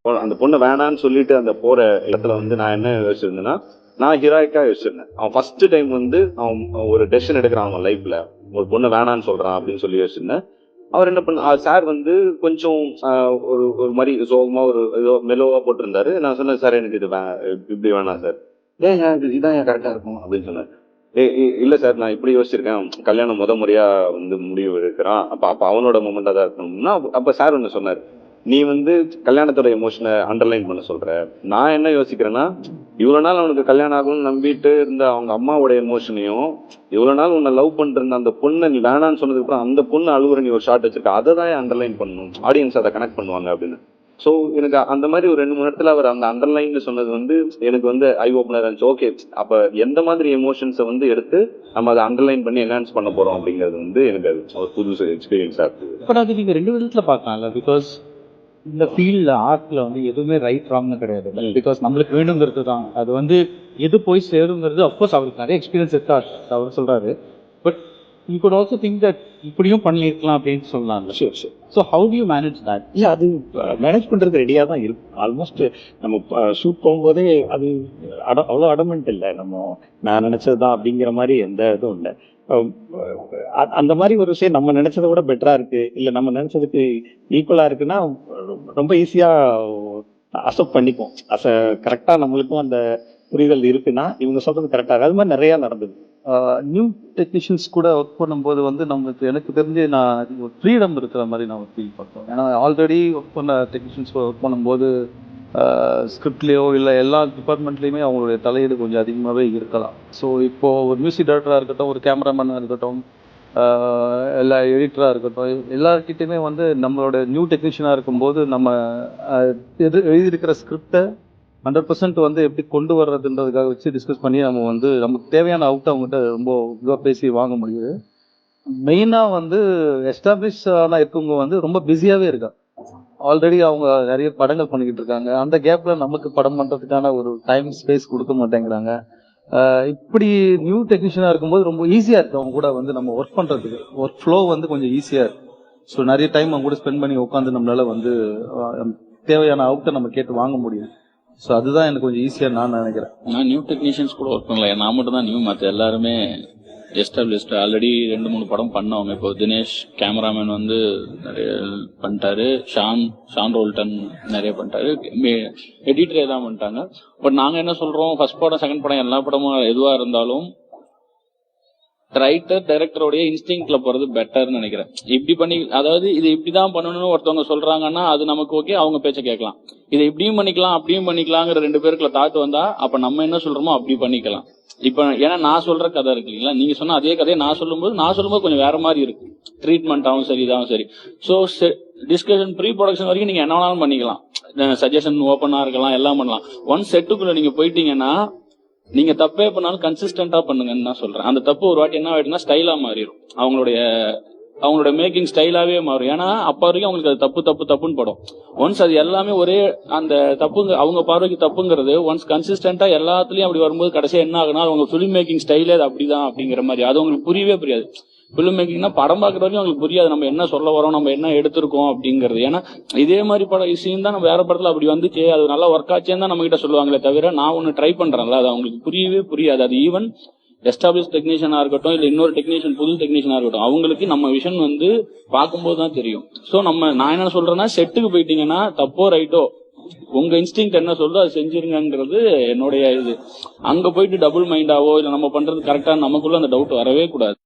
அந்த பொண்ணை வேணான்னு சொல்லிட்டு அந்த போற இடத்துல வந்து நான் என்ன யோசிச்சிருந்தேன்னா, நான் ஹீரோயிக்கா யோசிச்சிருந்தேன். அவன் ஃபர்ஸ்ட் டைம் வந்து அவன் ஒரு டெசிஷன் எடுக்கிறான் அவன் லைஃப்ல. ஒரு பொண்ணை வேணான்னு சொல்றான் அப்படின்னு சொல்லி யோசிச்சிருந்தேன். அவர் என்ன பண்ண சார் வந்து கொஞ்சம் ஒரு ஒரு மாதிரி சோகமா ஒரு ஏதோ மெலோவா போட்டிருந்தாரு. நான் சொன்னேன், சார் எனக்கு இது இப்படி வேணாம் சார். இதான் ஏன் கரெக்டா இருக்கும் அப்படின்னு சொன்னேன். இல்ல சார், நான் இப்படி யோசிச்சிருக்கேன். கல்யாணம் முறையா வந்து முடிவு எடுக்கிறான். அப்ப அப்ப அவனோட மொமெண்டா தான் இருக்கணும்னா, அப்ப சார் ஒண்ணு சொன்னாரு. நீ வந்து கல்யாணத்தோட எமோஷனை அண்டர்லைன் பண்ண சொல்ற. நான் என்ன யோசிக்கிறேன்னா, இவ்வளவு நாள் அவனுக்கு கல்யாணம் ஆகும்னு நம்பிட்டு இருந்த அவங்க அம்மாவோட எமோஷனையும், இவ்வளவு நாள் உன்னை லவ் பண்ணிட்டு இருந்த அந்த பொண்ணை நீ வேணான்னு சொன்னதுக்கு அப்புறம் அந்த பொண்ணு அழுகுற நீ ஒரு ஷார்ட் வச்சிருக்க, அதை தான் அண்டர்லைன் பண்ணணும். ஆடியன்ஸ் அதை கனெக்ட் பண்ணுவாங்க அப்படின்னு. ஸோ எனக்கு அந்த மாதிரி ஒரு 2-3 இடத்துல அவர் அந்த அண்டர்லைன் சொன்னது வந்து எனக்கு வந்து ஐ ஓப்பனர் இருந்துச்சு. ஓகே, அப்ப எந்த மாதிரி எமோஷன்ஸை வந்து எடுத்து நம்ம அதை அண்டர்லைன் பண்ணி என்ஹான்ஸ் பண்ண போறோம் அப்படிங்கிறது வந்து எனக்கு அது ஒரு புது எக்ஸ்பீரியன்ஸா இருக்கு. பட் அது நீங்க 2 விதத்துல பார்க்கலாம்ல. பிகாஸ் இந்த ஃபீல்ட்ல ஆர்ட்ல வந்து எதுவுமே ரைட் ராங்னு கிடையாது. பிகாஸ் நம்மளுக்கு வேணுங்கிறது தான். அது வந்து எது போய் சேருங்கிறது அஃப்கோர்ஸ் அவருக்கு நிறைய எக்ஸ்பீரியன்ஸ் இருக்கா அவர் சொல்றாரு. But you could also think that இப்படியும் பண்ணியிருக்கலாம் அப்படின்னு சொல்லலாம். Sure sure. So how to you manage that? இல்லை, அது மேனேஜ் பண்ணுறது ரெடியாக தான் இருக்கும். ஆல்மோஸ்ட் நம்ம ஷூட் போகும்போதே அது அவ்வளோ அடமெண்ட் இல்லை. நான் நினச்சது தான் அப்படிங்கிற மாதிரி எந்த இதுவும் இல்லை. அந்த மாதிரி ஒரு விஷயம் நம்ம நினச்சதை விட பெட்டராக இருக்குது, இல்லை நம்ம நினச்சதுக்கு ஈக்குவலாக இருக்குன்னா ரொம்ப ஈஸியாக அக்செப்ட் பண்ணிப்போம். கரெக்டாக நம்மளுக்கும் அந்த புரிதல் இருக்குன்னா இவங்க சொல்கிறது கரெக்டாக இருக்குது. அது மாதிரி நிறையா நடந்தது. நியூ டெக்னீஷியன்ஸ் கூட ஒர்க் பண்ணும்போது வந்து நம்மளுக்கு எனக்கு தெரிஞ்சு நான் ஒரு ஃப்ரீடம் இருக்கிற மாதிரி நான் ஃபீல் பண்ணுறேன். ஏன்னா ஆல்ரெடி ஒர்க் பண்ண டெக்னீஷியன்ஸ் ஒர்க் பண்ணும்போது ஸ்கிரிப்ட்லேயோ இல்லை எல்லா டிபார்ட்மெண்ட்லேயுமே அவங்களுடைய தலையீடு கொஞ்சம் அதிகமாகவே இருக்கலாம். ஸோ இப்போது ஒரு மியூசிக் டைரக்டராக இருக்கட்டும், ஒரு கேமராமேனாக இருக்கட்டும், எல்லா எடிட்டராக இருக்கட்டும், எல்லாருக்கிட்டையுமே வந்து நம்மளோட நியூ டெக்னீஷியனாக இருக்கும்போது நம்ம எழுதியிருக்கிற ஸ்கிரிப்டை 100% வந்து எப்படி கொண்டு வர்றதுன்றதுக்காக வச்சு டிஸ்கஸ் பண்ணி நம்ம வந்து நமக்கு தேவையான அவுட் அவங்ககிட்ட ரொம்ப இதுவாக பேசி வாங்க முடியுது. மெயினாக வந்து எஸ்டாப்ளிஷ் இருக்கவங்க வந்து ரொம்ப பிஸியாகவே இருக்கா. ஆல்ரெடி அவங்க நிறைய படங்கள் பண்ணிக்கிட்டு இருக்காங்க. அந்த கேப்பில் நமக்கு படம் பண்ணுறதுக்கான ஒரு டைம் ஸ்பேஸ் கொடுக்க மாட்டேங்கிறாங்க. இப்படி நியூ டெக்னீஷியனாக இருக்கும்போது ரொம்ப ஈஸியாக இருக்குது அவங்க கூட வந்து நம்ம ஒர்க் பண்ணுறதுக்கு. ஒர்க் ஃப்ளோ வந்து கொஞ்சம் ஈஸியாக இருக்குது. ஸோ நிறைய டைம் அவங்க கூட ஸ்பெண்ட் பண்ணி உட்காந்து நம்மளால வந்து தேவையான அவுட்டை நம்ம கேட்டு வாங்க முடியும். ஸோ அதுதான் எனக்கு கொஞ்சம் ஈஸியாக நான் நினைக்கிறேன். நான் நியூ டெக்னீஷியன்ஸ் கூட ஒர்க் பண்ணல. நான் மட்டும் தான் நியூ. மற்ற எல்லாருமே எஸ்டாப்ளிஷ்டு, ஆல்ரெடி 2-3 படம் பண்ணவங்க. இப்போ தினேஷ் கேமராமேன் வந்து நிறைய பண்ணிட்டாரு, ஷான் ரோல்டன் நிறைய பண்ணிட்டாரு, எடிட்டரே தான் பண்ணிட்டாங்க. பட் நாங்கள் என்ன சொல்றோம், ஃபர்ஸ்ட் படம் செகண்ட் படம் எல்லா படமும் எதுவாக இருந்தாலும் ரைட்டர் டைரக்டரோடைய இன்ஸ்டிங்க்ட்ல போறது பெட்டர்னு நினைக்கிறேன். இப்படி பண்ணி, அதாவது இது இப்படிதான் பண்ணணும்னு ஒருத்தவங்க சொல்றாங்கன்னா அது நமக்கு ஓகே, அவங்க பேச்ச கேட்கலாம். இதை இப்படியும் பண்ணிக்கலாம் அப்படியும் பண்ணிக்கலாங்கிற 2 பேருக்குள்ள தாட் வந்தா அப்ப நம்ம என்ன சொல்றோமோ அப்படி பண்ணிக்கலாம். இப்ப ஏன்னா நான் சொல்ற கதை இருக்கு இல்லைங்களா, நீங்க சொன்ன அதே கதையை நான் சொல்லும்போது கொஞ்சம் வேற மாதிரி இருக்கு. ட்ரீட்மெண்ட்டாகவும் சரி, இதாகவும் சரி. ஸோ டிஸ்கஷன் ப்ரீ ப்ரொடக்ஷன் வரைக்கும் நீங்க என்ன வேணாலும் பண்ணிக்கலாம். சஜஷன் ஓப்பனா இருக்கலாம், எல்லாம் பண்ணலாம். ஒன் செட்டுக்குள்ள நீங்க போயிட்டீங்கன்னா நீங்க தப்பே பண்ணாலும் கன்சிஸ்டன்டா பண்ணுங்கன்னு நான் சொல்றேன். அந்த தப்பு ஒரு வாட்டி என்ன ஆயிடுனா ஸ்டைலா மாறிடும். அவங்களோட மேக்கிங் ஸ்டைலாவே மாறும். ஏன்னா அப்ப வரைக்கும் அவங்களுக்கு அது தப்புன்னு படும். ஒன்ஸ் அது எல்லாமே ஒரே அந்த தப்புங்க அவங்க பார்வைக்கு தப்புங்கிறது ஒன்ஸ் கன்சிஸ்டன்டா எல்லாத்துலயும் அப்படி வரும்போது கடைசியா என்ன ஆகுனா அவங்க ஃபிலிம் மேக்கிங் ஸ்டைலே அது அப்படிதான் அப்படிங்கிற மாதிரி அது அவங்களுக்கு புரியவே புரியாது. ஃபிலிம் மேக்கிங்னா படம் பார்க்குற வரைக்கும் அவங்களுக்கு புரியாது நம்ம என்ன சொல்ல வரோம், நம்ம என்ன எடுத்திருக்கோம் அப்படிங்கிறது. ஏன்னா இதே மாதிரி படம் சீன் தான் நம்ம வேற படத்துல அப்படி வந்துச்சு, அது நல்லா ஒர்க் ஆச்சேன்னு தான் நம்ம கிட்ட சொல்லுவாங்களே தவிர நான் ஒன்னு ட்ரை பண்றேன்ல அது அவங்களுக்கு புரியவே புரியாது. அது ஈவன் எஸ்டாப்ளிஷ் டெக்னீஷியனா இருக்கட்டும், இல்ல இன்னொரு டெக்னீஷியன் புது டெக்னீஷியனா இருக்கட்டும், அவங்களுக்கு நம்ம விஷன் வந்து பார்க்கும்போது தான் தெரியும். சோ நான் என்ன சொல்றேன்னா, செட்டுக்கு போயிட்டீங்கன்னா தப்போ ரைட்டோ உங்க இன்ஸ்டிங்க்ட் என்ன சொல்றதோ அது செஞ்சிருங்கிறது என்னுடைய இது. அங்க போயிட்டு டபுள் மைண்டாவோ இல்ல நம்ம பண்றது கரெக்டா நமக்குள்ள அந்த டவுட் வரவே கூடாது.